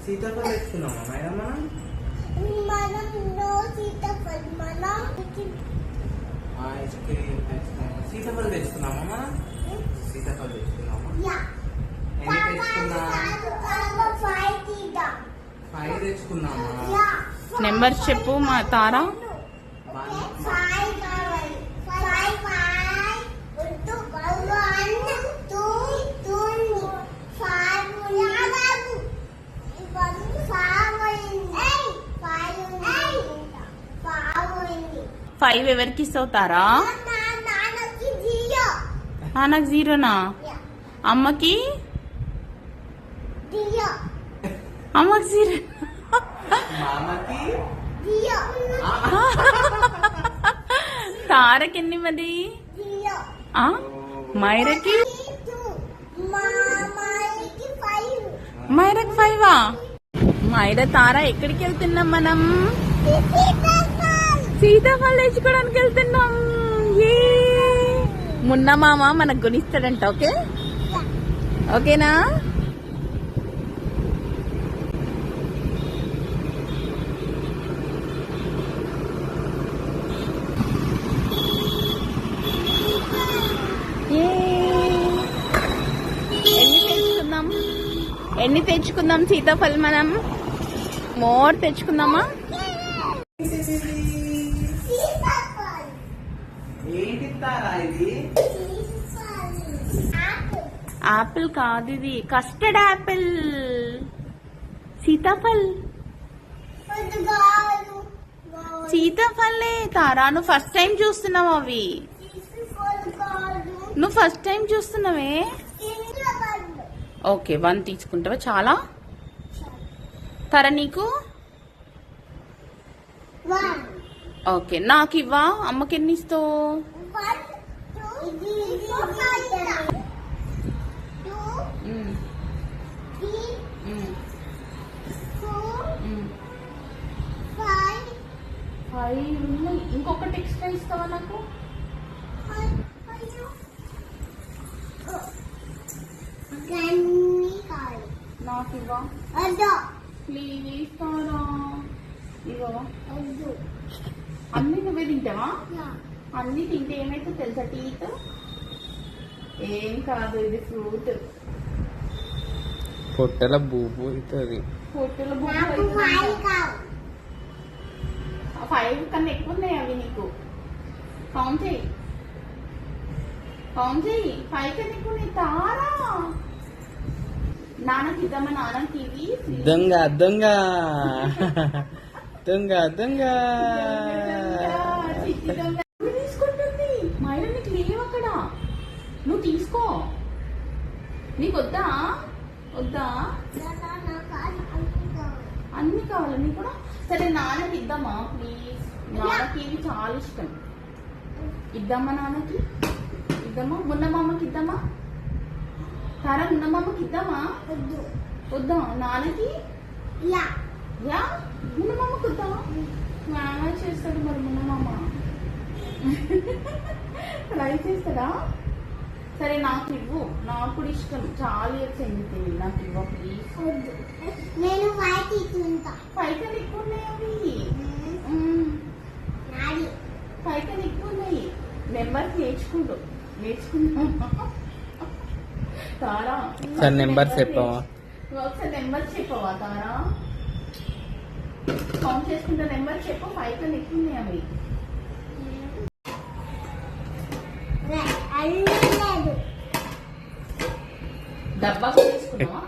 సీతాఫలం తెచ్చుకున్నామా మేడం మనం ice cream తెచ్చుకున్నామా? సీతాఫలం తెచ్చుకున్నామా మనం? సీతాఫలం తెచ్చుకున్నామా? ఎన్ని తెచ్చుకున్నా? 5 తెచ్చుకున్నామా? నెంబర్ చెప్పు మా తారా. ఫైవ్ ఎవరికి ఇస్తావు తారా? నాకు 0నా? అమ్మకి 0. తారకి ఎన్ని మరి? మైరకి 5. మైర తారా ఎక్కడికి వెళ్తున్నాం మనం? సీతాఫలం తెచ్చుకోవడానికి వెళ్తున్నాం. మున్న మామ మనకు కొనిస్తాడంట. ఓకే ఓకేనా? ఎన్ని తెచ్చుకుందాం సీతాఫలం మనం? మోర్ తెచ్చుకుందామా? ఆపిల్ కాదు, ఇది కస్టర్డ్ ఆపిల్. సీతాఫలే తారా. నువ్వు ఫస్ట్ టైం చూస్తున్నావు అవి. నువ్వు ఫస్ట్ టైం చూస్తున్నావే. ఓకే 1 తీసుకుంటావా? చాలా తారా నీకు? ఓకే నాకు ఇవ్వా? అమ్మకి ఎన్ని ఇస్తావు? 5 ఉన్నాయి. ఇంకొకటి ఎక్స్ట్రా ఇస్తావా నాకు? నాకు ఇవ్వా ప్లీజ్ తారా. ఇవ్వవా? అన్ని నువ్వే తింటావా? అన్ని తింటే ఏమైతే తెలుసా? టీత్ ఏం కాదు, ఇది ఫ్రూట్. పొట్టల బూబు అవుతుంది. పొట్టల బూబు 5 కన్నా ఎక్కువ ఉన్నాయి అవి. నీకు కౌంట్ చేయి. 5 కన్నా ఎక్కువ ఉన్నాయి తారా. నాన్నకి ఇద్దామా? నాన్నకి ఇవి. దొంగ దొంగ దొంగ దొంగ తీసుకుంటుంది. మైరా నీకు లేవు అక్కడ. నువ్వు తీసుకో. నీకు వద్దా? అన్ని కావాలి నీకు కూడా? సరే నాన్నకి ఇద్దామా ప్లీజ్? నాన్నకి ఇవి చాలా ఇష్టం. ఇద్దామా నాన్నకి? ఇద్దామా? మున్న మామకి ఇద్దామా? తారా మున్న మామకి ఇద్దామా? వద్దా? నాన్నకి మున్న మామకి వద్దా? మేనేజ్ చేస్తాడు మరి మున్న మామ. ట్రై చేస్తాడా? సరే నాకు ఇవ్వు. నాకు కూడా ఇష్టం. చాలా ఇయర్స్ అయింది. నాకు ఇవ్వ ప్లీజ్. 5 కన్నా ఎక్కువ ఉన్నాయి అవి. 5 కన్నా ఎక్కువ ఉన్నాయి. నెంబర్స్ నేర్చుకుంటా తారా. సార్ నెంబర్ చెప్పవా? ఒకసారి నెంబర్ చెప్పవా తారా? కౌంట్ చేసుకుంటా. నెంబర్ చెప్పు. 5 కన్నా ఎక్కువ ఉన్నాయి అవి. డబ్బా తీసుకున్నావా?